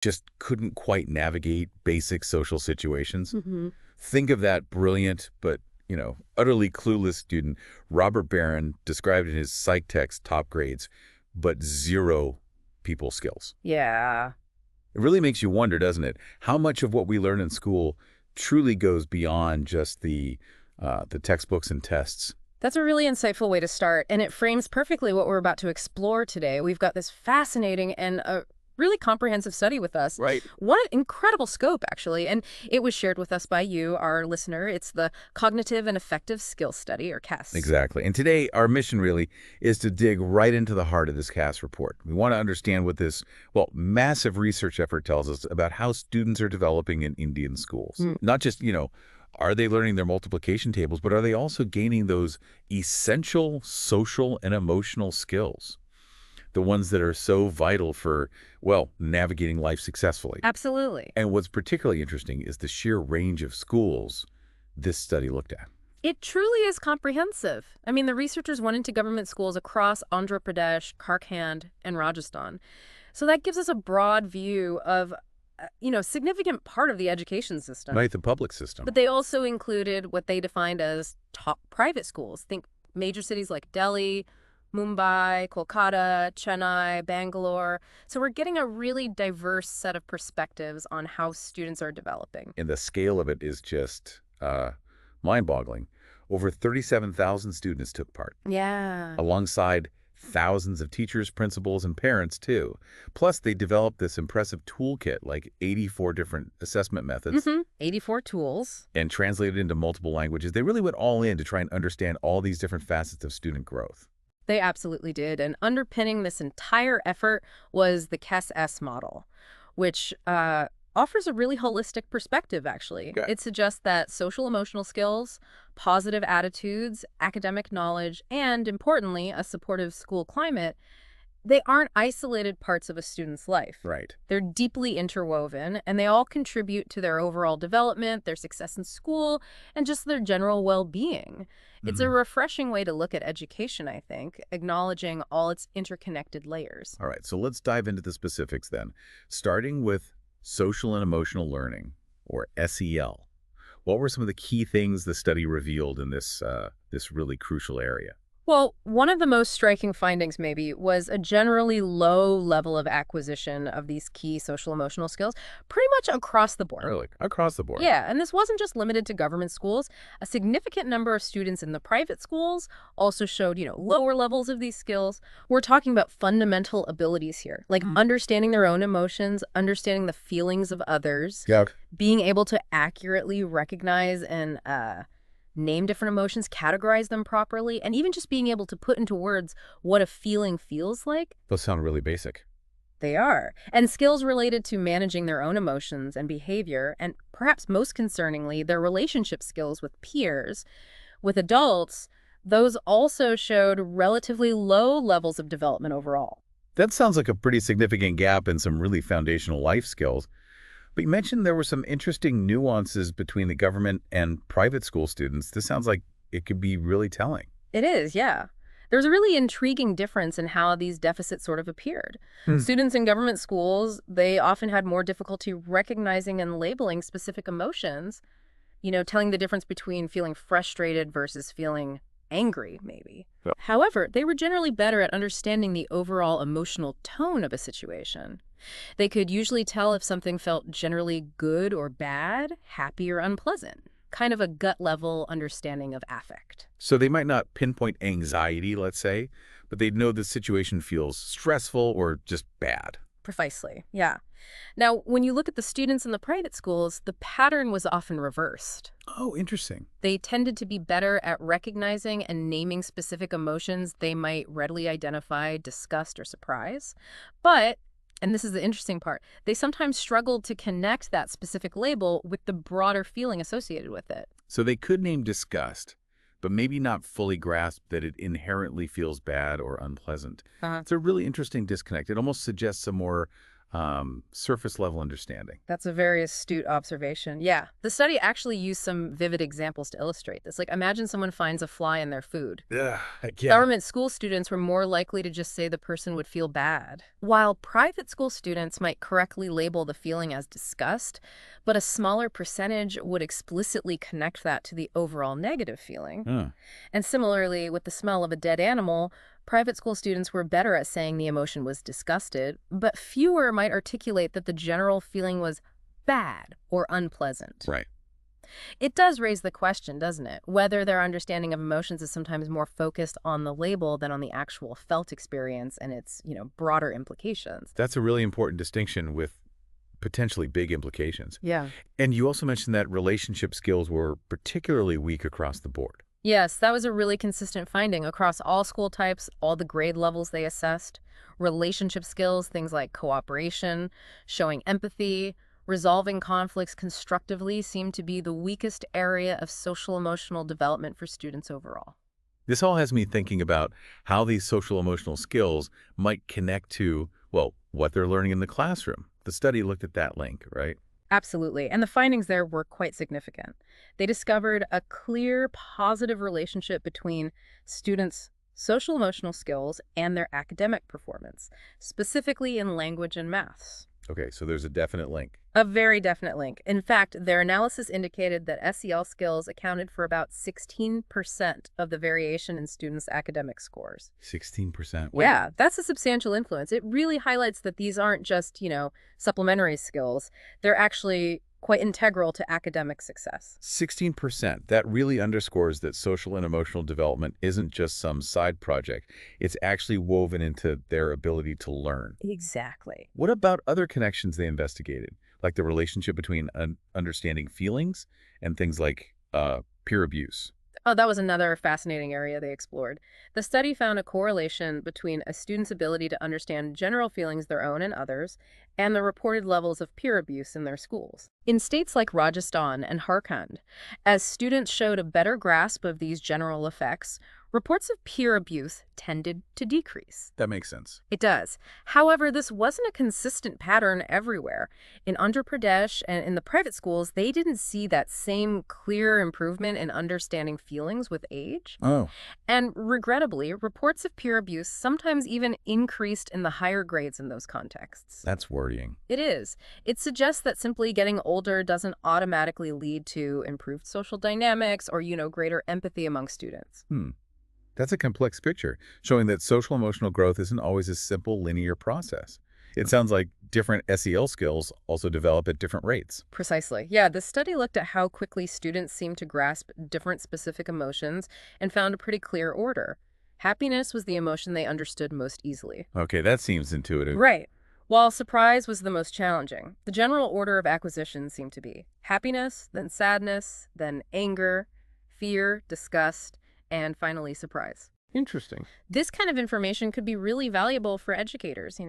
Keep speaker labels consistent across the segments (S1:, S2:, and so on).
S1: just couldn't quite navigate basic social situations.
S2: Hmm.
S1: Think of that brilliant but, utterly clueless student Robert Barron described in his psych text top grades, but zero people skills.
S2: Yeah.
S1: It really makes you wonder, doesn't it? How much of what we learn in school truly goes beyond just the textbooks and tests.
S2: That's a really insightful way to start, and it frames perfectly what we're about to explore today. We've got this fascinating and really comprehensive study with us.
S1: Right.
S2: What an incredible scope, actually, and it was shared with us by you, our listener. It's the Cognitive and Affective Skills Study, or CAS.
S1: Exactly. And today, our mission really is to dig right into the heart of this CAS report. We want to understand what this, massive research effort tells us about how students are developing in Indian schools. Not just, are they learning their multiplication tables, but are they also gaining those essential social and emotional skills? The ones that are so vital for, navigating life successfully.
S2: Absolutely.
S1: And what's particularly interesting is the sheer range of schools this study looked at.
S2: It truly is comprehensive. I mean, the researchers went into government schools across Andhra Pradesh, Jharkhand, and Rajasthan. So that gives us a broad view of, significant part of the education system.
S1: Right, the public system.
S2: But they also included what they defined as top private schools. Think major cities like Delhi, Mumbai, Kolkata, Chennai, Bangalore. So we're getting a really diverse set of perspectives on how students are developing.
S1: And the scale of it is just mind-boggling. Over 37,000 students took part,
S2: Yeah.
S1: alongside thousands of teachers, principals, and parents, too. Plus, they developed this impressive toolkit, like 84 different assessment methods,
S2: 84 tools.
S1: and translated into multiple languages. They really went all in to try and understand all these different facets of student growth.
S2: They absolutely did. And underpinning this entire effort was the CAS-S model, which offers a really holistic perspective, actually.
S1: Okay.
S2: It suggests that social emotional skills, positive attitudes, academic knowledge, and importantly, a supportive school climate, they aren't isolated parts of a student's life.
S1: Right.
S2: They're deeply interwoven, and they all contribute to their overall development, their success in school, and just their general well-being. It's a refreshing way to look at education, I think, acknowledging all its interconnected layers.
S1: All right, so let's dive into the specifics then, starting with social and emotional learning, or SEL. What were some of the key things the study revealed in this really crucial area?
S2: Well, one of the most striking findings, maybe, was a generally low level of acquisition of these key social emotional skills, pretty much across the board.
S1: Really, across the board.
S2: Yeah, and this wasn't just limited to government schools. A significant number of students in the private schools also showed, lower levels of these skills. We're talking about fundamental abilities here, like understanding their own emotions, understanding the feelings of others,
S1: Yeah.
S2: being able to accurately recognize and name different emotions, categorize them properly, and even just being able to put into words what a feeling feels like.
S1: Those sound really basic.
S2: They are. And skills related to managing their own emotions and behavior, and perhaps most concerningly, their relationship skills with peers, with adults, those also showed relatively low levels of development overall.
S1: That sounds like a pretty significant gap in some really foundational life skills. But you mentioned there were some interesting nuances between the government and private school students. This sounds like it could be really telling.
S2: It is, yeah. There's a really intriguing difference in how these deficits sort of appeared. Students in government schools, they often had more difficulty recognizing and labeling specific emotions, telling the difference between feeling frustrated versus feeling angry, maybe.
S1: Yep.
S2: However, they were generally better at understanding the overall emotional tone of a situation. They could usually tell if something felt generally good or bad, happy or unpleasant, kind of a gut-level understanding of affect.
S1: So they might not pinpoint anxiety, let's say, but they'd know the situation feels stressful or just bad.
S2: Precisely, yeah. Now, when you look at the students in the private schools, the pattern was often reversed.
S1: Oh, interesting.
S2: They tended to be better at recognizing and naming specific emotions they might readily identify, disgust, or surprise. But, and this is the interesting part, they sometimes struggled to connect that specific label with the broader feeling associated with it.
S1: So they could name disgust, but maybe not fully grasp that it inherently feels bad or unpleasant. It's a really interesting disconnect. It almost suggests a more surface level understanding.
S2: That's a very astute observation. Yeah, the study actually used some vivid examples to illustrate this. Like, imagine someone finds a fly in their food.
S1: Yeah, heck yeah.
S2: Government school students were more likely to just say the person would feel bad, while private school students might correctly label the feeling as disgust, but a smaller percentage would explicitly connect that to the overall negative feeling.
S1: Huh.
S2: And similarly, with the smell of a dead animal, private school students were better at saying the emotion was disgusted, but fewer might articulate that the general feeling was bad or unpleasant.
S1: Right.
S2: It does raise the question, doesn't it? Whether their understanding of emotions is sometimes more focused on the label than on the actual felt experience and its, broader implications.
S1: That's a really important distinction with potentially big implications.
S2: Yeah.
S1: And you also mentioned that relationship skills were particularly weak across the board.
S2: Yes, that was a really consistent finding across all school types, all the grade levels they assessed. Relationship skills, things like cooperation, showing empathy, resolving conflicts constructively seem to be the weakest area of social emotional development for students overall.
S1: This all has me thinking about how these social emotional skills might connect to, well, what they're learning in the classroom. The study looked at that link, right?
S2: Absolutely. And the findings there were quite significant. They discovered a clear positive relationship between students' social emotional skills and their academic performance, specifically in language and maths.
S1: Okay, so there's a definite link.
S2: A very definite link. In fact, their analysis indicated that SEL skills accounted for about 16% of the variation in students' academic scores.
S1: 16%.
S2: Yeah, that's a substantial influence. It really highlights that these aren't just, supplementary skills. They're actually quite integral to academic success.
S1: 16%. That really underscores that social and emotional development isn't just some side project. It's actually woven into their ability to learn.
S2: Exactly.
S1: What about other connections they investigated, like the relationship between understanding feelings and things like peer abuse?
S2: Oh, that was another fascinating area they explored. The study found a correlation between a student's ability to understand general feelings, their own and others, and the reported levels of peer abuse in their schools. In states like Rajasthan and Jharkhand, as students showed a better grasp of these general effects, reports of peer abuse tended to decrease.
S1: That makes sense.
S2: It does. However, this wasn't a consistent pattern everywhere. In Andhra Pradesh and in the private schools, they didn't see that same clear improvement in understanding feelings with age.
S1: Oh.
S2: And regrettably, reports of peer abuse sometimes even increased in the higher grades in those contexts.
S1: That's worrying.
S2: It is. It suggests that simply getting older doesn't automatically lead to improved social dynamics or, greater empathy among students.
S1: That's a complex picture, showing that social emotional growth isn't always a simple linear process. It sounds like different SEL skills also develop at different rates.
S2: Precisely. Yeah, the study looked at how quickly students seem to grasp different specific emotions and found a pretty clear order. Happiness was the emotion they understood most easily.
S1: Okay, that seems intuitive.
S2: Right. While surprise was the most challenging, the general order of acquisition seemed to be happiness, then sadness, then anger, fear, disgust, and finally surprise.
S1: Interesting.
S2: This kind of information could be really valuable for educators,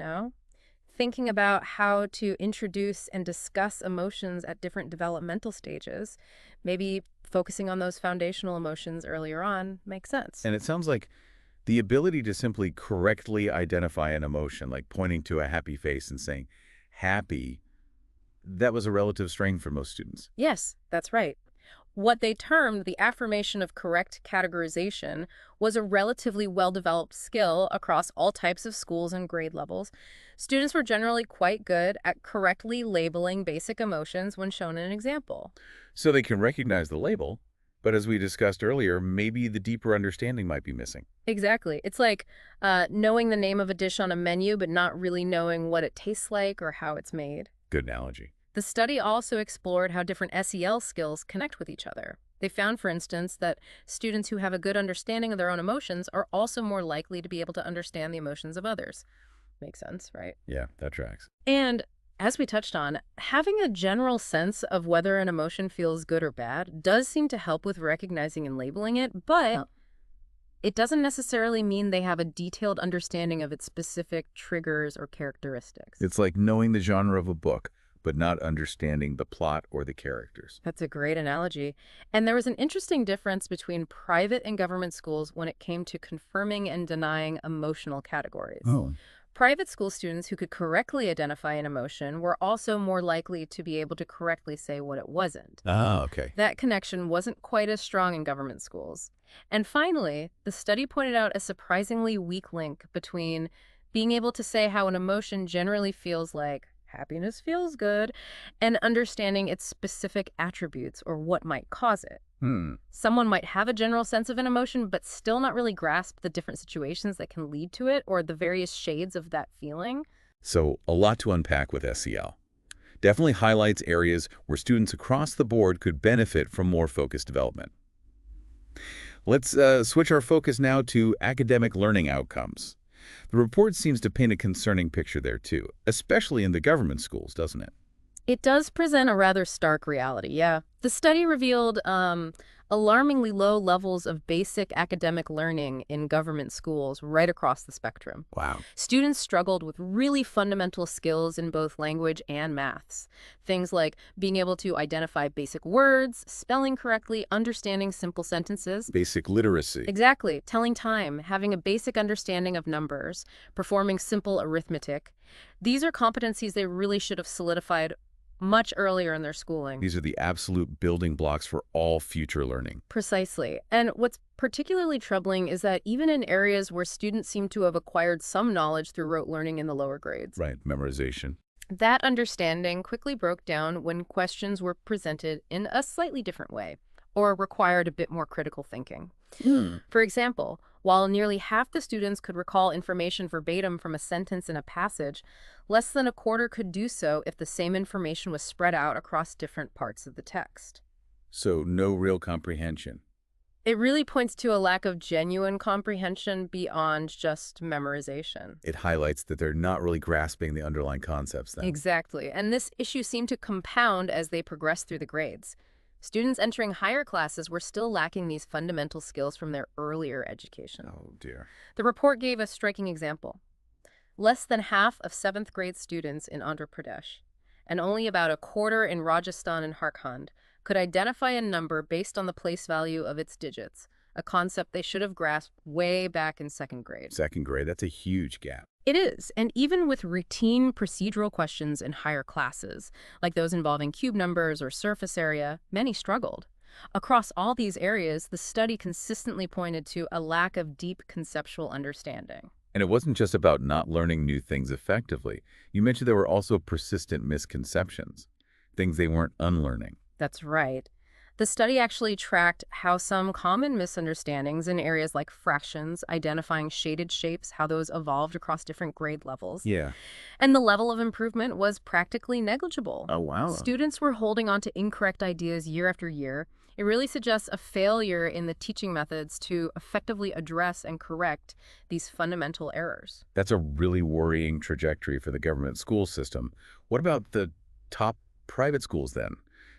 S2: thinking about how to introduce and discuss emotions at different developmental stages. Maybe focusing on those foundational emotions earlier on makes sense.
S1: And it sounds like the ability to simply correctly identify an emotion, like pointing to a happy face and saying, happy, that was a relative strength for most students.
S2: Yes, that's right. What they termed the affirmation of correct categorization was a relatively well-developed skill across all types of schools and grade levels. Students were generally quite good at correctly labeling basic emotions when shown an example.
S1: So they can recognize the label, but as we discussed earlier, maybe the deeper understanding might be missing.
S2: Exactly. It's like knowing the name of a dish on a menu, but not really knowing what it tastes like or how it's made.
S1: Good analogy.
S2: The study also explored how different SEL skills connect with each other. They found, for instance, that students who have a good understanding of their own emotions are also more likely to be able to understand the emotions of others. Makes sense, right?
S1: Yeah, that tracks.
S2: And as we touched on, having a general sense of whether an emotion feels good or bad does seem to help with recognizing and labeling it, but it doesn't necessarily mean they have a detailed understanding of its specific triggers or characteristics.
S1: It's like knowing the genre of a book, but not understanding the plot or the characters.
S2: That's a great analogy. And there was an interesting difference between private and government schools when it came to confirming and denying emotional categories.
S1: Oh.
S2: Private school students who could correctly identify an emotion were also more likely to be able to correctly say what it wasn't.
S1: Ah, okay.
S2: That connection wasn't quite as strong in government schools. And finally, the study pointed out a surprisingly weak link between being able to say how an emotion generally feels, like happiness feels good, and understanding its specific attributes or what might cause it.
S1: Hmm.
S2: Someone might have a general sense of an emotion, but still not really grasp the different situations that can lead to it or the various shades of that feeling.
S1: So a lot to unpack with SEL. Definitely highlights areas where students across the board could benefit from more focused development. Let's switch our focus now to academic learning outcomes. The report seems to paint a concerning picture there too, especially in the government schools, doesn't it?
S2: It does present a rather stark reality, yeah. The study revealed alarmingly low levels of basic academic learning in government schools right across the spectrum.
S1: Wow.
S2: Students struggled with really fundamental skills in both language and maths. Things like being able to identify basic words, spelling correctly, understanding simple sentences.
S1: Basic literacy.
S2: Exactly. Telling time, having a basic understanding of numbers, performing simple arithmetic. These are competencies they really should have solidified much earlier in their schooling.
S1: These are the absolute building blocks for all future learning.
S2: Precisely. And what's particularly troubling is that even in areas where students seem to have acquired some knowledge through rote learning in the lower grades,
S1: Right, memorization.
S2: that understanding quickly broke down when questions were presented in a slightly different way or required a bit more critical thinking. For example, while nearly half the students could recall information verbatim from a sentence in a passage, less than a quarter could do so if the same information was spread out across different parts of the text.
S1: So no real comprehension.
S2: It really points to a lack of genuine comprehension beyond just memorization.
S1: It highlights that they're not really grasping the underlying concepts then.
S2: Exactly. And this issue seemed to compound as they progressed through the grades. Students entering higher classes were still lacking these fundamental skills from their earlier education.
S1: Oh, dear.
S2: The report gave a striking example. Less than half of 7th grade students in Andhra Pradesh, and only about a quarter in Rajasthan and Jharkhand, could identify a number based on the place value of its digits, a concept they should have grasped way back in 2nd grade.
S1: Second grade, that's a huge gap.
S2: It is, and even with routine procedural questions in higher classes, like those involving cube numbers or surface area, many struggled. Across all these areas, the study consistently pointed to a lack of deep conceptual understanding.
S1: And it wasn't just about not learning new things effectively. You mentioned there were also persistent misconceptions, things they weren't unlearning.
S2: That's right. The study actually tracked how some common misunderstandings in areas like fractions, identifying shaded shapes, how those evolved across different grade levels.
S1: Yeah.
S2: And the level of improvement was practically negligible.
S1: Oh, wow.
S2: Students were holding on to incorrect ideas year after year. It really suggests a failure in the teaching methods to effectively address and correct these fundamental errors.
S1: That's a really worrying trajectory for the government school system. What about the top private schools then?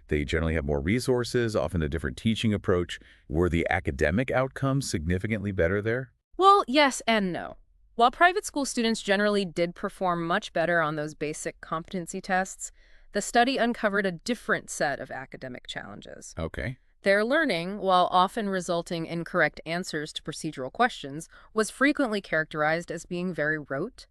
S1: They generally have more resources, often a different teaching approach. Were the academic outcomes significantly better there?
S2: Well, yes and no. While private school students generally did perform much better on those basic competency tests, the study uncovered a different set of academic challenges.
S1: Okay.
S2: Their learning, while often resulting in correct answers to procedural questions, was frequently characterized as being very rote.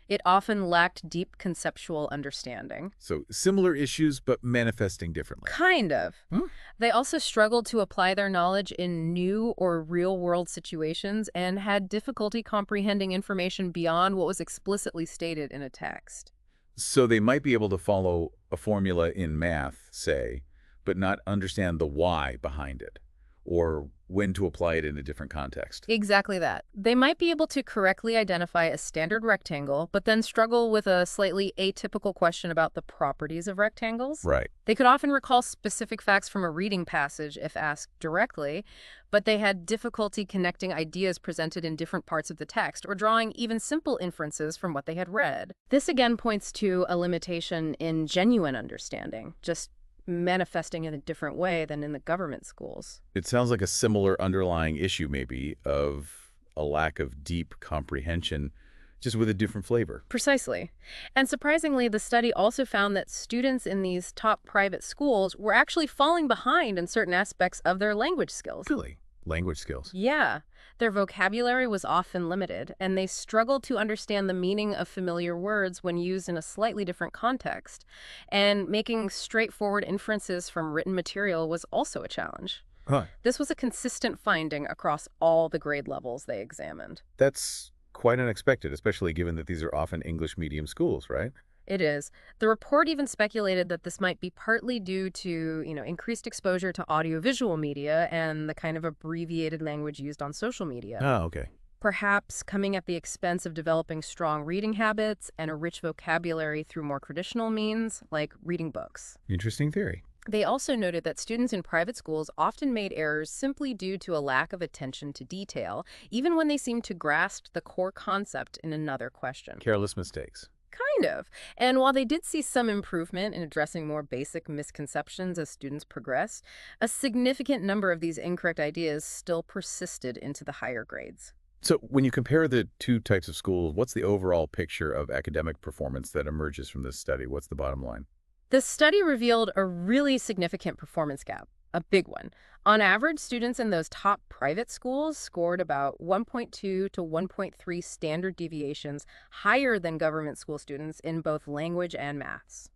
S2: It often lacked deep conceptual understanding.
S1: So similar issues, but manifesting differently.
S2: Kind of.
S1: Hmm.
S2: They also struggled to apply their knowledge in new or real-world situations and had difficulty comprehending information beyond what was explicitly stated in a text.
S1: So they might be able to follow a formula in math, say, but not understand the why behind it, or when to apply it in a different context.
S2: Exactly that. They might be able to correctly identify a standard rectangle, but then struggle with a slightly atypical question about the properties of rectangles.
S1: Right.
S2: They could often recall specific facts from a reading passage if asked directly, but they had difficulty connecting ideas presented in different parts of the text or drawing even simple inferences from what they had read. This again points to a limitation in genuine understanding, just manifesting in a different way than in the government schools.
S1: It sounds like a similar underlying issue, maybe, of a lack of deep comprehension, just with a different flavor.
S2: Precisely. And surprisingly, the study also found that students in these top private schools were actually falling behind in certain aspects of their language skills.
S1: Really? Language skills.
S2: Yeah, their vocabulary was often limited, and they struggled to understand the meaning of familiar words when used in a slightly different context. And making straightforward inferences from written material was also a challenge.
S1: Huh.
S2: This was a consistent finding across all the grade levels they examined.
S1: That's quite unexpected, especially given that these are often English medium schools, right?
S2: It is. The report even speculated that this might be partly due to, increased exposure to audiovisual media and the kind of abbreviated language used on social media.
S1: Oh, okay.
S2: Perhaps coming at the expense of developing strong reading habits and a rich vocabulary through more traditional means, like reading books.
S1: Interesting theory.
S2: They also noted that students in private schools often made errors simply due to a lack of attention to detail, even when they seemed to grasp the core concept in another question.
S1: Careless mistakes.
S2: Kind of. And while they did see some improvement in addressing more basic misconceptions as students progressed, a significant number of these incorrect ideas still persisted into the higher grades.
S1: So when you compare the two types of schools, what's the overall picture of academic performance that emerges from this study? What's the bottom line?
S2: The study revealed a really significant performance gap, a big one. On average, students in those top private schools scored about 1.2 to 1.3 standard deviations higher than government school students in both language and maths.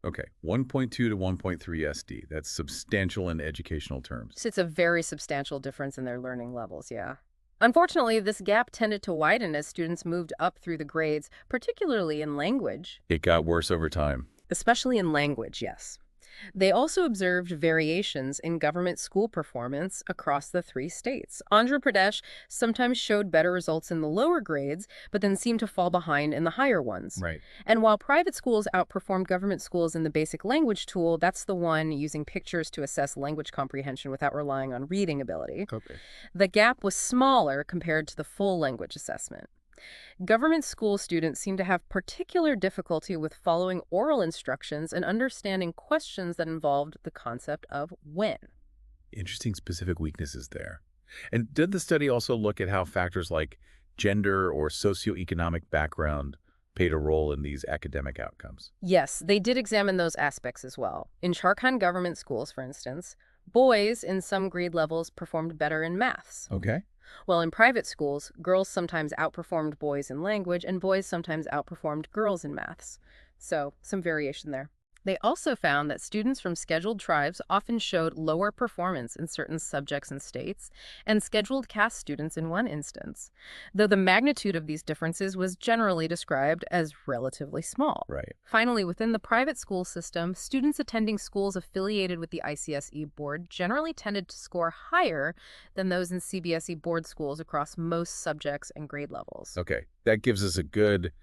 S1: Okay, 1.2 to 1.3 SD. That's substantial in educational terms.
S2: So it's a very substantial difference in their learning levels, yeah. Unfortunately, this gap tended to widen as students moved up through the grades, particularly in language.
S1: It got worse over time.
S2: Especially in language, yes. They also observed variations in government school performance across the 3 states. Andhra Pradesh sometimes showed better results in the lower grades, but then seemed to fall behind in the higher ones.
S1: Right.
S2: And while private schools outperformed government schools in the basic language tool, that's the one using pictures to assess language comprehension without relying on reading ability.
S1: Okay.
S2: The gap was smaller compared to the full language assessment. Government school students seem to have particular difficulty with following oral instructions and understanding questions that involved the concept of when.
S1: Interesting specific weaknesses there. And did the study also look at how factors like gender or socioeconomic background played a role in these academic outcomes?
S2: Yes, they did examine those aspects as well. In Jharkhand government schools, for instance, boys in some grade levels performed better in maths.
S1: Okay.
S2: While in private schools, girls sometimes outperformed boys in language and boys sometimes outperformed girls in maths. So, some variation there. They also found that students from scheduled tribes often showed lower performance in certain subjects and states, and scheduled caste students in one instance, though the magnitude of these differences was generally described as relatively small.
S1: Right.
S2: Finally, within the private school system, students attending schools affiliated with the ICSE board generally tended to score higher than those in CBSE board schools across most subjects and grade levels.
S1: Okay. That gives us a good,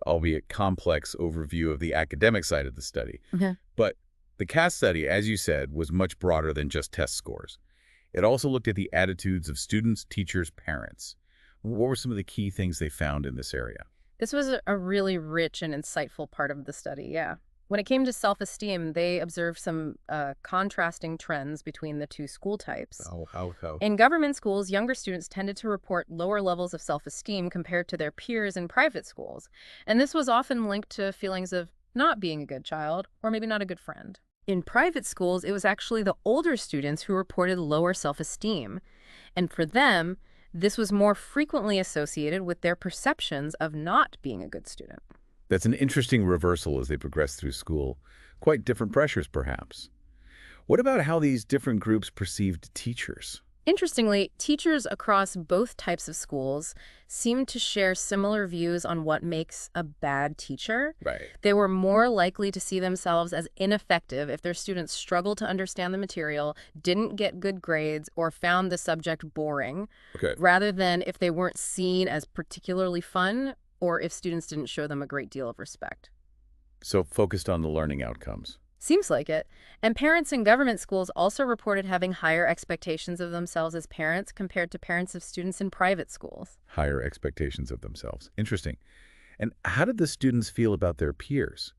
S1: albeit complex, overview of the academic side of the study. But the caste study, as you said, was much broader than just test scores. It also looked at the attitudes of students, teachers, parents. What were some of the key things they found in this area?
S2: This was a really rich and insightful part of the study, yeah. When it came to self-esteem, they observed some contrasting trends between the two school types.
S1: How?
S2: In government schools, younger students tended to report lower levels of self-esteem compared to their peers in private schools. And this was often linked to feelings of not being a good child or maybe not a good friend. In private schools, it was actually the older students who reported lower self-esteem. And for them, this was more frequently associated with their perceptions of not being a good student.
S1: That's an interesting reversal as they progress through school. Quite different pressures, perhaps. What about how these different groups perceived teachers?
S2: Interestingly, teachers across both types of schools seemed to share similar views on what makes a bad teacher.
S1: Right.
S2: They were more likely to see themselves as ineffective if their students struggled to understand the material, didn't get good grades, or found the subject boring,
S1: Okay.
S2: rather than if they weren't seen as particularly fun or if students didn't show them a great deal of respect.
S1: So focused on the learning outcomes.
S2: Seems like it. And parents in government schools also reported having higher expectations of themselves as parents compared to parents of students in private schools.
S1: Higher expectations of themselves. Interesting. And how did the students feel about their peers,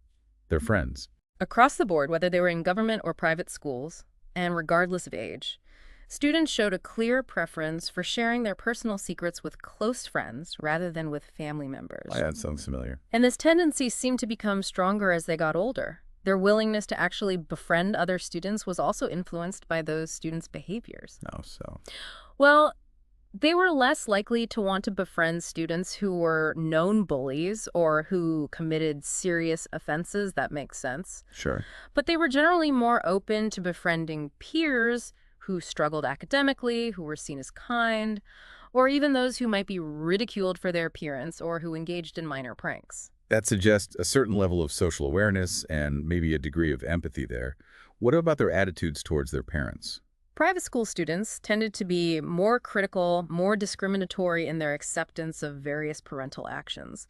S1: their friends?
S2: Across the board, whether they were in government or private schools, and regardless of age, students showed a clear preference for sharing their personal secrets with close friends rather than with family members.
S1: That sounds familiar.
S2: And this tendency seemed to become stronger as they got older. Their willingness to actually befriend other students was also influenced by those students' behaviors.
S1: Oh, so.
S2: Well, they were less likely to want to befriend students who were known bullies or who committed serious offenses. That makes sense.
S1: Sure.
S2: But they were generally more open to befriending peers who struggled academically, who were seen as kind, or even those who might be ridiculed for their appearance or who engaged in minor pranks.
S1: That suggests a certain level of social awareness and maybe a degree of empathy there. What about their attitudes towards their parents?
S2: Private school students tended to be more critical, more discriminatory in their acceptance of various parental actions,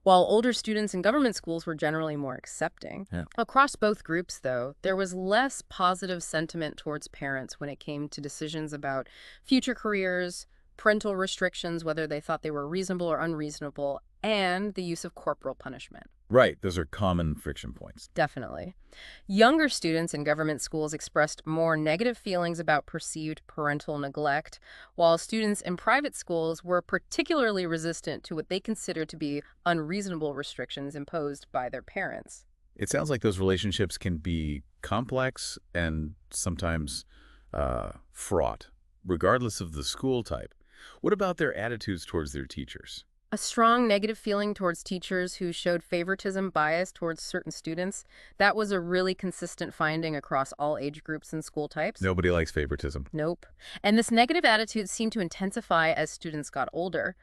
S2: while older students in government schools were generally more accepting.
S1: Yeah.
S2: Across both groups, though, there was less positive sentiment towards parents when it came to decisions about future careers, parental restrictions, whether they thought they were reasonable or unreasonable, and the use of corporal punishment.
S1: Right, those are common friction points.
S2: Definitely. Younger students in government schools expressed more negative feelings about perceived parental neglect, while students in private schools were particularly resistant to what they considered to be unreasonable restrictions imposed by their parents.
S1: It sounds like those relationships can be complex and sometimes fraught, regardless of the school type. What about their attitudes towards their teachers?
S2: A strong negative feeling towards teachers who showed favoritism bias towards certain students, that was a really consistent finding across all age groups and school types.
S1: Nobody likes favoritism.
S2: Nope. And this negative attitude seemed to intensify as students got older.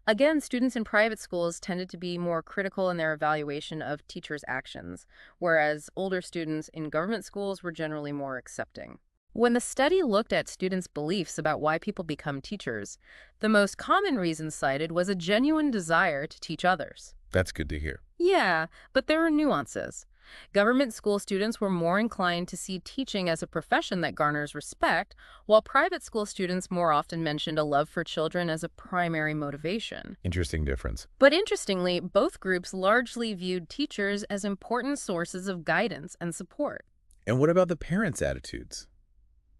S2: Again, students in private schools tended to be more critical in their evaluation of teachers' actions, whereas older students in government schools were generally more accepting. When the study looked at students' beliefs about why people become teachers, the most common reason cited was a genuine desire to teach others.
S1: That's good to hear.
S2: Yeah, but there are nuances. Government school students were more inclined to see teaching as a profession that garners respect, while private school students more often mentioned a love for children as a primary motivation.
S1: Interesting difference.
S2: But interestingly, both groups largely viewed teachers as important sources of guidance and support.
S1: And what about the parents' attitudes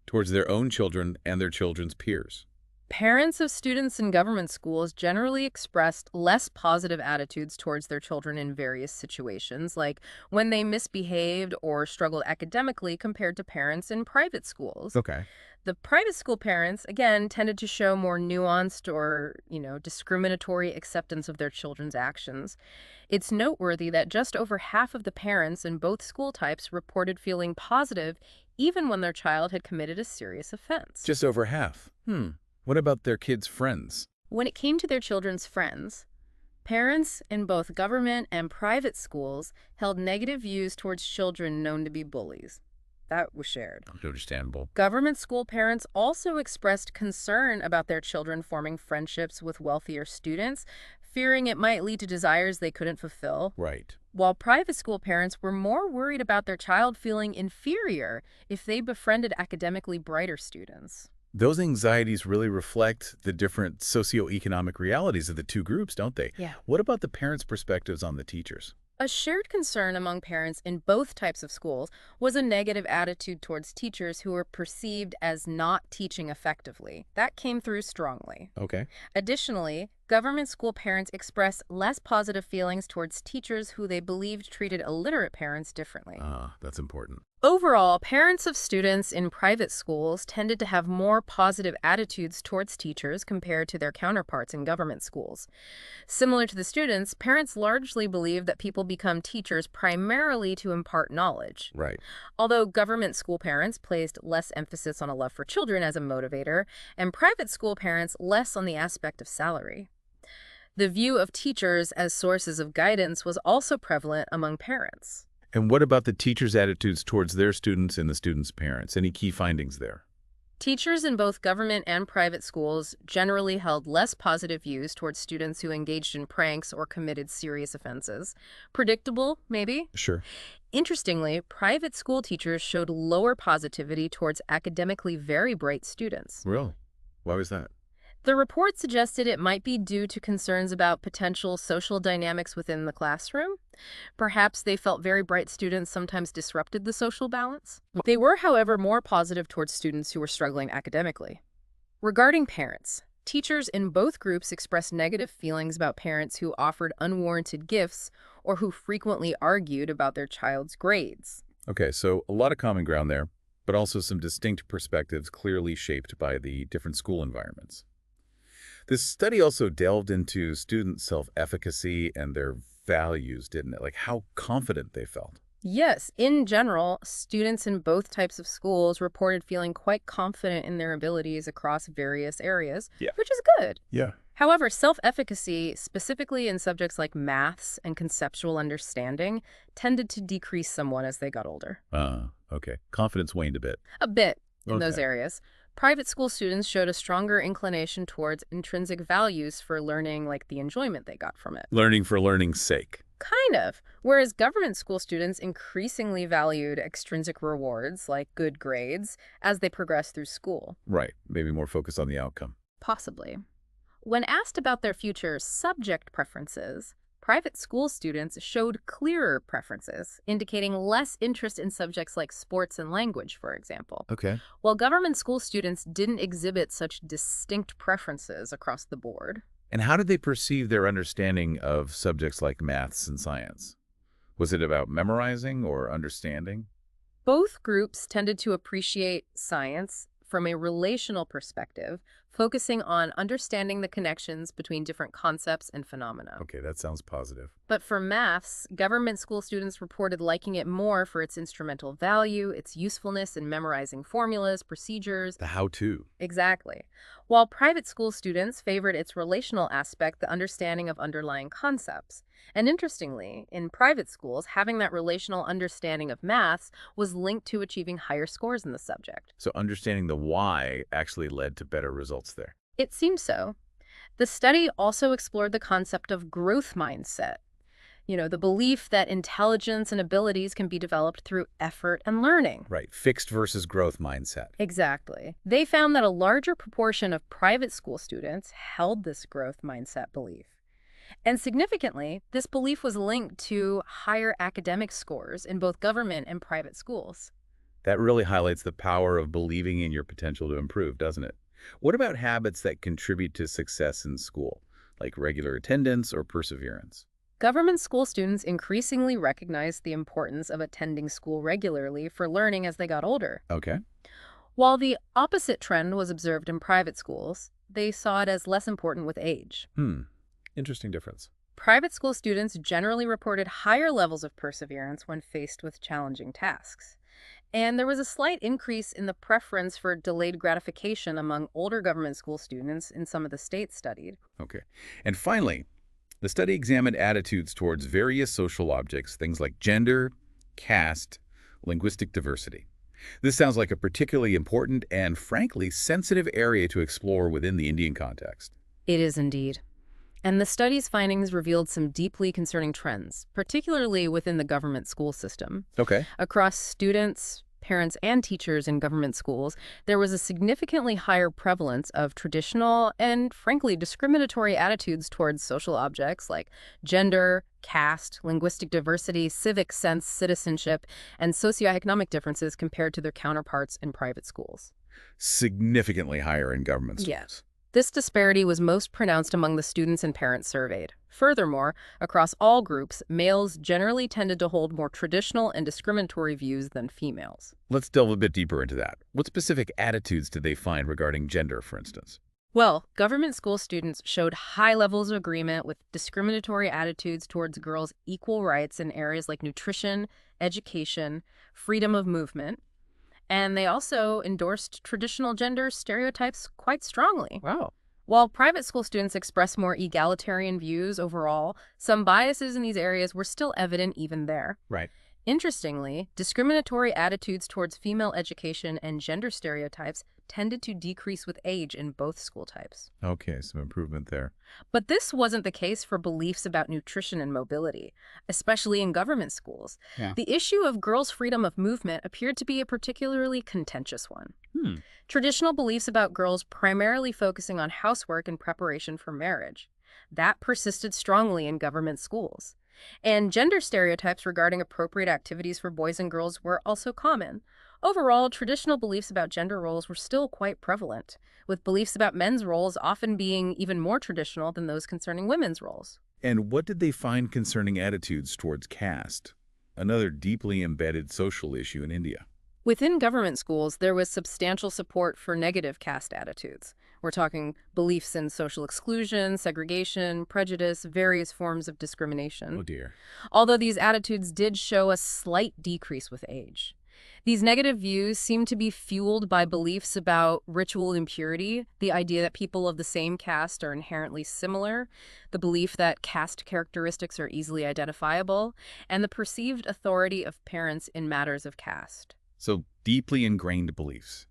S1: towards their own children and their children's peers?
S2: Parents of students in government schools generally expressed less positive attitudes towards their children in various situations, like when they misbehaved or struggled academically compared to parents in private schools.
S1: Okay.
S2: The private school parents, again, tended to show more nuanced or, discriminatory acceptance of their children's actions. It's noteworthy that just over half of the parents in both school types reported feeling positive even when their child had committed a serious offense.
S1: Just over half. What about their kids' friends?
S2: When it came to their children's friends, parents in both government and private schools held negative views towards children known to be bullies. That was shared.
S1: Understandable.
S2: Government school parents also expressed concern about their children forming friendships with wealthier students, fearing it might lead to desires they couldn't fulfill.
S1: Right.
S2: While private school parents were more worried about their child feeling inferior if they befriended academically brighter students.
S1: Those anxieties really reflect the different socioeconomic realities of the two groups, don't they?
S2: Yeah.
S1: What about the parents' perspectives on the teachers?
S2: A shared concern among parents in both types of schools was a negative attitude towards teachers who were perceived as not teaching effectively. That came through strongly.
S1: Okay.
S2: Additionally, government school parents express less positive feelings towards teachers who they believed treated illiterate parents differently.
S1: That's important.
S2: Overall, parents of students in private schools tended to have more positive attitudes towards teachers compared to their counterparts in government schools. Similar to the students, parents largely believed that people become teachers primarily to impart knowledge.
S1: Right.
S2: Although government school parents placed less emphasis on a love for children as a motivator, and private school parents less on the aspect of salary. The view of teachers as sources of guidance was also prevalent among parents.
S1: And what about the teachers' attitudes towards their students and the students' parents? Any key findings there?
S2: Teachers in both government and private schools generally held less positive views towards students who engaged in pranks or committed serious offenses. Predictable, maybe?
S1: Sure.
S2: Interestingly, private school teachers showed lower positivity towards academically very bright students.
S1: Really? Why was that?
S2: The report suggested it might be due to concerns about potential social dynamics within the classroom. Perhaps they felt very bright students sometimes disrupted the social balance. They were, however, more positive towards students who were struggling academically. Regarding parents, teachers in both groups expressed negative feelings about parents who offered unwarranted gifts or who frequently argued about their child's grades.
S1: Okay, so a lot of common ground there. but also some distinct perspectives clearly shaped by the different school environments. This study also delved into student self-efficacy and their values, didn't it? Like how confident they felt.
S2: Yes, in general, students in both types of schools reported feeling quite confident in their abilities across various areas,
S1: Yeah.
S2: which is good.
S1: Yeah.
S2: However, self-efficacy, specifically in subjects like maths and conceptual understanding, tended to decrease somewhat as they got older.
S1: Okay. Confidence waned a bit.
S2: A bit in those
S1: Okay.
S2: areas. Private school students showed a stronger inclination towards intrinsic values for learning, like the enjoyment they got from it.
S1: Learning for learning's sake.
S2: Kind of. Whereas government school students increasingly valued extrinsic rewards, like good grades, as they progressed through school.
S1: Right. Maybe more focused on the outcome.
S2: Possibly. When asked about their future subject preferences, private school students showed clearer preferences, indicating less interest in subjects like sports and language, for example.
S1: Okay.
S2: While government school students didn't exhibit such distinct preferences across the board.
S1: And how did they perceive their understanding of subjects like maths and science? Was it about memorizing or understanding?
S2: Both groups tended to appreciate science from a relational perspective, focusing on understanding the connections between different concepts and phenomena.
S1: Okay, that sounds positive.
S2: But for maths, government school students reported liking it more for its instrumental value, its usefulness in memorizing formulas, procedures.
S1: The how-to.
S2: Exactly. While private school students favored its relational aspect, the understanding of underlying concepts. And interestingly, in private schools, having that relational understanding of maths was linked to achieving higher scores in the subject.
S1: So understanding the why actually led to better results there.
S2: It seems so. The study also explored the concept of growth mindset. The belief that intelligence and abilities can be developed through effort and learning.
S1: Right. Fixed versus growth mindset.
S2: Exactly. They found that a larger proportion of private school students held this growth mindset belief. And significantly, this belief was linked to higher academic scores in both government and private schools.
S1: That really highlights the power of believing in your potential to improve, doesn't it? What about habits that contribute to success in school, like regular attendance or perseverance?
S2: Government school students increasingly recognized the importance of attending school regularly for learning as they got older.
S1: Okay.
S2: While the opposite trend was observed in private schools, they saw it as less important with age.
S1: Interesting difference.
S2: Private school students generally reported higher levels of perseverance when faced with challenging tasks. And there was a slight increase in the preference for delayed gratification among older government school students in some of the states studied.
S1: Okay. And finally, the study examined attitudes towards various social objects, things like gender, caste, linguistic diversity. This sounds like a particularly important and, frankly, sensitive area to explore within the Indian context.
S2: It is indeed. And the study's findings revealed some deeply concerning trends, particularly within the government school system.
S1: Okay.
S2: Across students, parents, and teachers in government schools, there was a significantly higher prevalence of traditional and, frankly, discriminatory attitudes towards social objects like gender, caste, linguistic diversity, civic sense, citizenship, and socioeconomic differences compared to their counterparts in private schools.
S1: Significantly higher in government schools.
S2: Yes. This disparity was most pronounced among the students and parents surveyed. Furthermore, across all groups, males generally tended to hold more traditional and discriminatory views than females.
S1: Let's delve a bit deeper into that. What specific attitudes did they find regarding gender, for instance?
S2: Well, government school students showed high levels of agreement with discriminatory attitudes towards girls' equal rights in areas like nutrition, education, freedom of movement. And they also endorsed traditional gender stereotypes quite strongly.
S1: Wow.
S2: While private school students expressed more egalitarian views overall, some biases in these areas were still evident even there.
S1: Right.
S2: Interestingly, discriminatory attitudes towards female education and gender stereotypes tended to decrease with age in both school types.
S1: Okay, some improvement there.
S2: But this wasn't the case for beliefs about nutrition and mobility, especially in government schools.
S1: Yeah.
S2: The issue of girls' freedom of movement appeared to be a particularly contentious one. Traditional beliefs about girls primarily focusing on housework and preparation for marriage. That persisted strongly in government schools. And gender stereotypes regarding appropriate activities for boys and girls were also common. Overall, traditional beliefs about gender roles were still quite prevalent, with beliefs about men's roles often being even more traditional than those concerning women's roles.
S1: And what did they find concerning attitudes towards caste? Another deeply embedded social issue in India.
S2: Within government schools, there was substantial support for negative caste attitudes. We're talking beliefs in social exclusion, segregation, prejudice, various forms of
S1: Oh
S2: discrimination.
S1: dear.
S2: Although these attitudes did show a slight decrease with age. These negative views seem to be fueled by beliefs about ritual impurity, the idea that people of the same caste are inherently similar, the belief that caste characteristics are easily identifiable, and the perceived authority of parents in matters of caste.
S1: So deeply ingrained beliefs.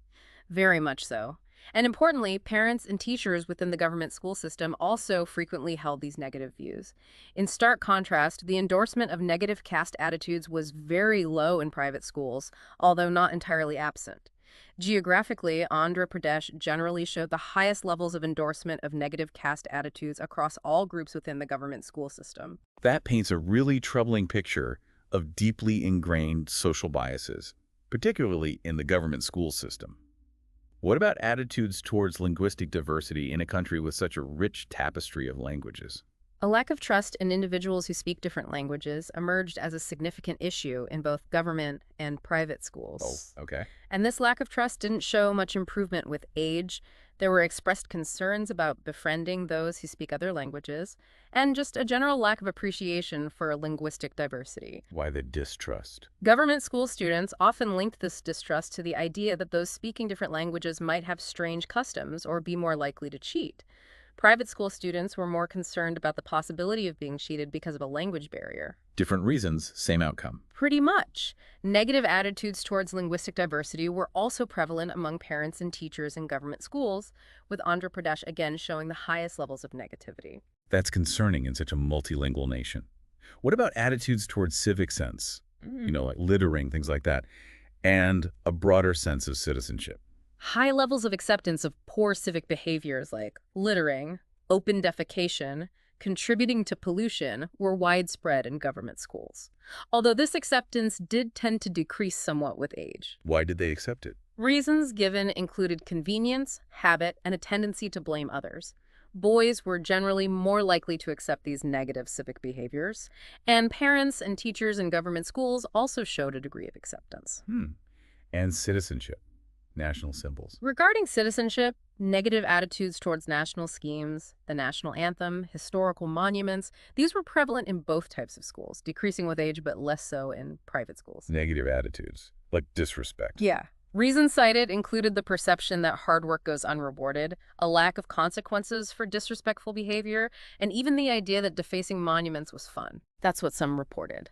S2: Very much so. And importantly, parents and teachers within the government school system also frequently held these negative views. In stark contrast, the endorsement of negative caste attitudes was very low in private schools, although not entirely absent. Geographically, Andhra Pradesh generally showed the highest levels of endorsement of negative caste attitudes across all groups within the government school system.
S1: That paints a really troubling picture of deeply ingrained social biases, particularly in the government school system. What about attitudes towards linguistic diversity in a country with such a rich tapestry of languages?
S2: A lack of trust in individuals who speak different languages emerged as a significant issue in both government and private
S1: Oh,
S2: schools.
S1: okay.
S2: And this lack of trust didn't show much improvement with age. There were expressed concerns about befriending those who speak other languages, and just a general lack of appreciation for linguistic diversity.
S1: Why the distrust?
S2: Government school students often linked this distrust to the idea that those speaking different languages might have strange customs or be more likely to cheat. Private school students were more concerned about the possibility of being cheated because of a language barrier.
S1: Different reasons, same outcome.
S2: Pretty much. Negative attitudes towards linguistic diversity were also prevalent among parents and teachers in government schools, with Andhra Pradesh again showing the highest levels of negativity.
S1: That's concerning in such a multilingual nation. What about attitudes towards civic sense? Like littering, things like that, and a broader sense of citizenship.
S2: High levels of acceptance of poor civic behaviors like littering, open defecation, contributing to pollution were widespread in government schools. Although this acceptance did tend to decrease somewhat with age.
S1: Why did they accept it?
S2: Reasons given included convenience, habit, and a tendency to blame others. Boys were generally more likely to accept these negative civic behaviors, and parents and teachers in government schools also showed a degree of acceptance.
S1: And citizenship, national symbols.
S2: Regarding citizenship, negative attitudes towards national schemes, the national anthem, historical monuments, these were prevalent in both types of schools, decreasing with age but less so in private schools.
S1: Negative attitudes, like disrespect.
S2: Yeah. Reasons cited included the perception that hard work goes unrewarded, a lack of consequences for disrespectful behavior, and even the idea that defacing monuments was fun. That's what some reported.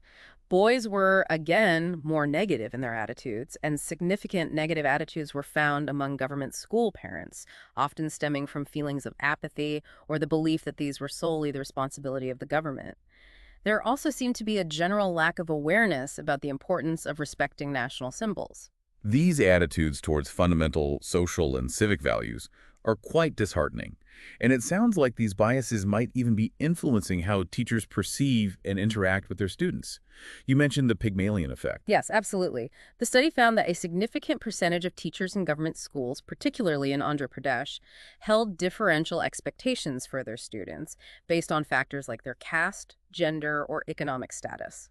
S2: Boys were, again, more negative in their attitudes, and significant negative attitudes were found among government school parents, often stemming from feelings of apathy or the belief that these were solely the responsibility of the government. There also seemed to be a general lack of awareness about the importance of respecting national symbols.
S1: These attitudes towards fundamental social and civic values are quite disheartening, and it sounds like these biases might even be influencing how teachers perceive and interact with their students. You mentioned the Pygmalion effect.
S2: Yes, absolutely. The study found that a significant percentage of teachers in government schools, particularly in Andhra Pradesh, held differential expectations for their students based on factors like their caste, gender, or economic status.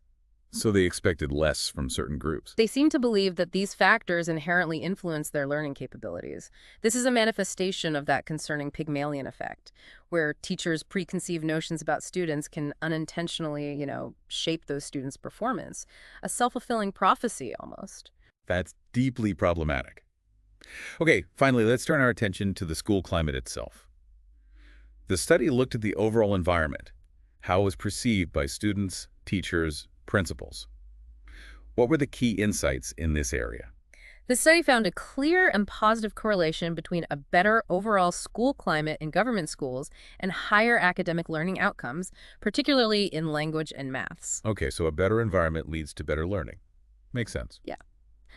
S1: So they expected less from certain groups.
S2: They seem to believe that these factors inherently influence their learning capabilities. This is a manifestation of that concerning Pygmalion effect, where teachers' preconceived notions about students can unintentionally, shape those students' performance. A self-fulfilling prophecy, almost.
S1: That's deeply problematic. Okay, finally, let's turn our attention to the school climate itself. The study looked at the overall environment, how it was perceived by students, teachers, principals. What were the key insights in this area?
S2: The study found a clear and positive correlation between a better overall school climate in government schools and higher academic learning outcomes, particularly in language and maths.
S1: Okay, so a better environment leads to better learning. Makes sense.
S2: Yeah.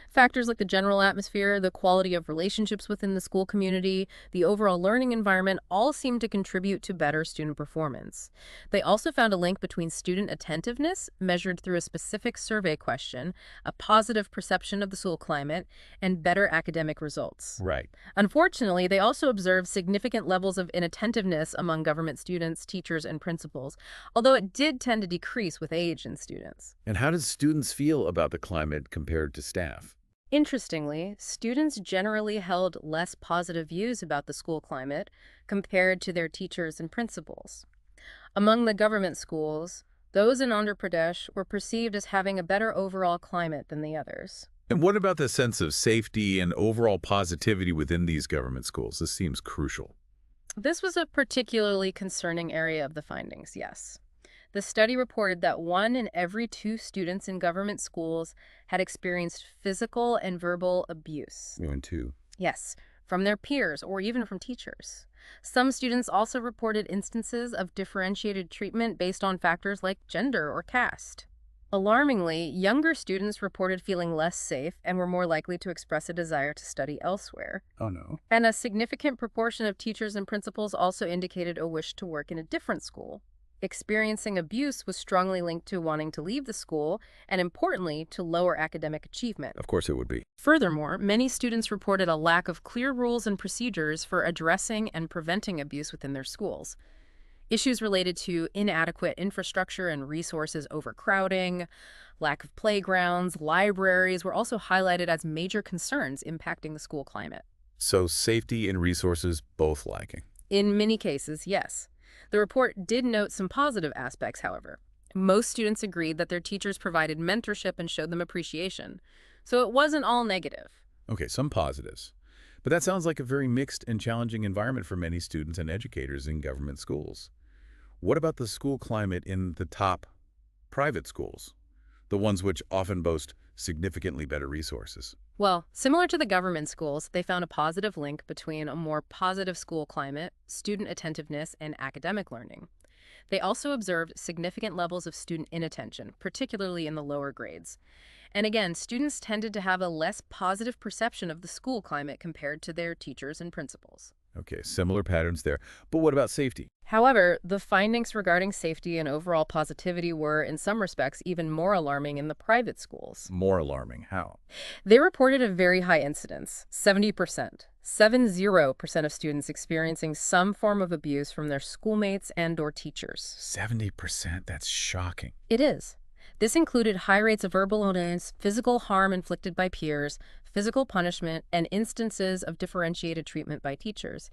S2: Factors like the general atmosphere, the quality of relationships within the school community, the overall learning environment all seem to contribute to better student performance. They also found a link between student attentiveness, measured through a specific survey question, a positive perception of the school climate, and better academic results.
S1: Right.
S2: Unfortunately, they also observed significant levels of inattentiveness among government students, teachers, and principals, although it did tend to decrease with age in students.
S1: And how did students feel about the climate compared to staff?
S2: Interestingly, students generally held less positive views about the school climate compared to their teachers and principals. Among the government schools, those in Andhra Pradesh were perceived as having a better overall climate than the others.
S1: And what about the sense of safety and overall positivity within these government schools? This seems crucial.
S2: This was a particularly concerning area of the findings, yes. The study reported that 1 in every 2 students in government schools had experienced physical and verbal abuse.
S1: One, two.
S2: Yes, from their peers or even from teachers. Some students also reported instances of differentiated treatment based on factors like gender or caste. Alarmingly, younger students reported feeling less safe and were more likely to express a desire to study elsewhere.
S1: Oh, no.
S2: And a significant proportion of teachers and principals also indicated a wish to work in a different school. Experiencing abuse was strongly linked to wanting to leave the school and, importantly, to lower academic achievement.
S1: Of course it would be.
S2: Furthermore, many students reported a lack of clear rules and procedures for addressing and preventing abuse within their schools. Issues related to inadequate infrastructure and resources overcrowding, lack of playgrounds, libraries were also highlighted as major concerns impacting the school climate.
S1: So safety and resources both lacking.
S2: In many cases, yes. The report did note some positive aspects, however. Most students agreed that their teachers provided mentorship and showed them appreciation. So it wasn't all negative.
S1: Okay, some positives. But that sounds like a very mixed and challenging environment for many students and educators in government schools. What about the school climate in the top private schools, the ones which often boast significantly better resources?
S2: Well, similar to the government schools, they found a positive link between a more positive school climate, student attentiveness, and academic learning. They also observed significant levels of student inattention, particularly in the lower grades. And again, students tended to have a less positive perception of the school climate compared to their teachers and principals.
S1: Okay, similar patterns there. But what about safety?
S2: However, the findings regarding safety and overall positivity were, in some respects, even more alarming in the private schools.
S1: More alarming. How?
S2: They reported a very high incidence, 70%. 70% of students experiencing some form of abuse from their schoolmates and/or teachers.
S1: 70%? That's shocking.
S2: It is. This included high rates of verbal abuse, physical harm inflicted by peers, physical punishment, and instances of differentiated treatment by teachers.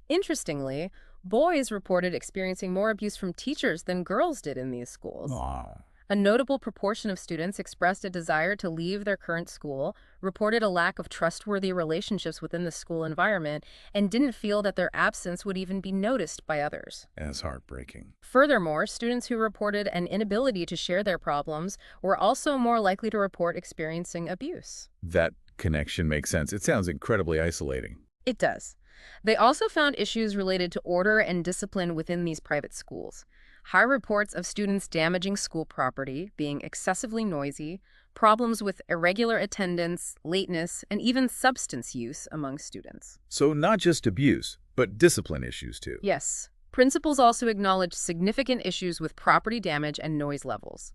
S2: Interestingly, boys reported experiencing more abuse from teachers than girls did in these schools.
S1: Aw.
S2: A notable proportion of students expressed a desire to leave their current school, reported a lack of trustworthy relationships within the school environment, and didn't feel that their absence would even be noticed by others.
S1: That's heartbreaking.
S2: Furthermore, students who reported an inability to share their problems were also more likely to report experiencing abuse.
S1: That connection makes sense. It sounds incredibly isolating.
S2: It does. They also found issues related to order and discipline within these private schools. High reports of students damaging school property, being excessively noisy, problems with irregular attendance, lateness, and even substance use among students.
S1: So not just abuse, but discipline issues too.
S2: Yes. Principals also acknowledged significant issues with property damage and noise levels.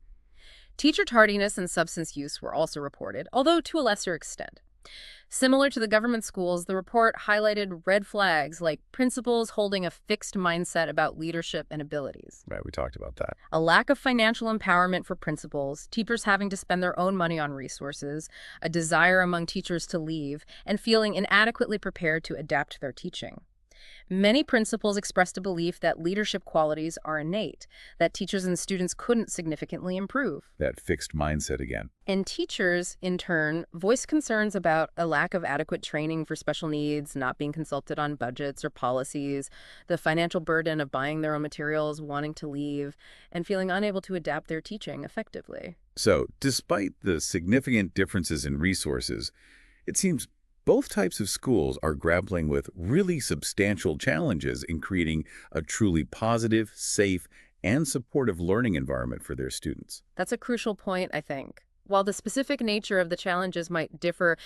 S2: Teacher tardiness and substance use were also reported, although to a lesser extent. Similar to the government schools, the report highlighted red flags like principals holding a fixed mindset about leadership and abilities.
S1: Right, we talked about that.
S2: A lack of financial empowerment for principals, teachers having to spend their own money on resources, a desire among teachers to leave, and feeling inadequately prepared to adapt their teaching. Many principals expressed a belief that leadership qualities are innate, that teachers and students couldn't significantly improve.
S1: That fixed mindset again.
S2: And teachers, in turn, voiced concerns about a lack of adequate training for special needs, not being consulted on budgets or policies, the financial burden of buying their own materials, wanting to leave, and feeling unable to adapt their teaching effectively.
S1: So, despite the significant differences in resources, it seems both types of schools are grappling with really substantial challenges in creating a truly positive, safe, and supportive learning environment for their students.
S2: That's a crucial point, I think. While the specific nature of the challenges might differ,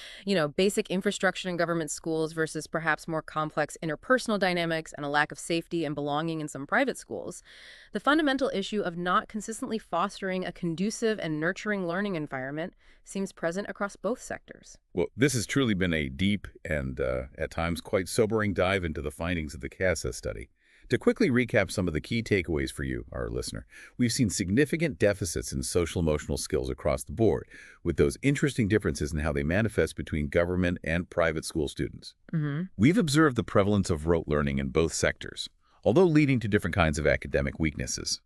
S2: basic infrastructure in government schools versus perhaps more complex interpersonal dynamics and a lack of safety and belonging in some private schools, the fundamental issue of not consistently fostering a conducive and nurturing learning environment seems present across both sectors.
S1: Well, this has truly been a deep and, at times, quite sobering dive into the findings of the CASA study. To quickly recap some of the key takeaways for you, our listener, we've seen significant deficits in social-emotional skills across the board, with those interesting differences in how they manifest between government and private school students.
S2: Hmm.
S1: We've observed the prevalence of rote learning in both sectors, although leading to different kinds of academic weaknesses.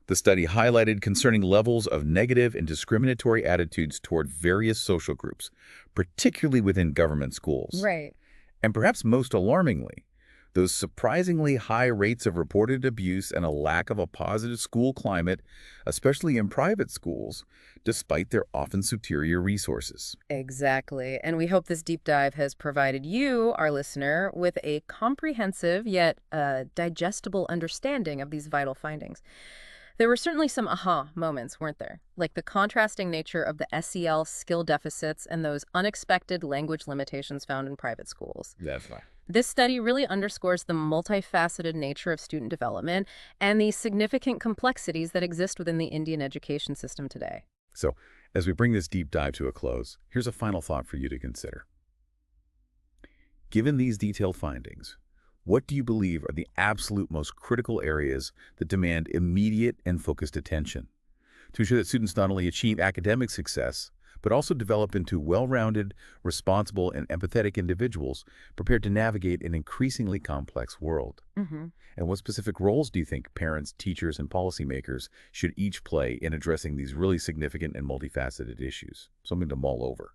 S1: The study highlighted concerning levels of negative and discriminatory attitudes toward various social groups, particularly within government schools.
S2: Right.
S1: And perhaps most alarmingly, those surprisingly high rates of reported abuse and a lack of a positive school climate, especially in private schools, despite their often superior resources.
S2: Exactly. And we hope this deep dive has provided you, our listener, with a comprehensive yet digestible understanding of these vital findings. There were certainly some aha moments, weren't there? Like the contrasting nature of the SEL skill deficits and those unexpected language limitations found in private schools.
S1: That's right.
S2: This study really underscores the multifaceted nature of student development and the significant complexities that exist within the Indian education system today.
S1: So, as we bring this deep dive to a close, here's a final thought for you to consider. Given these detailed findings, what do you believe are the absolute most critical areas that demand immediate and focused attention to ensure that students not only achieve academic success, but also develop into well-rounded, responsible, and empathetic individuals prepared to navigate an increasingly complex world?
S2: Hmm.
S1: And what specific roles do you think parents, teachers, and policymakers should each play in addressing these really significant and multifaceted issues? Something to mull over.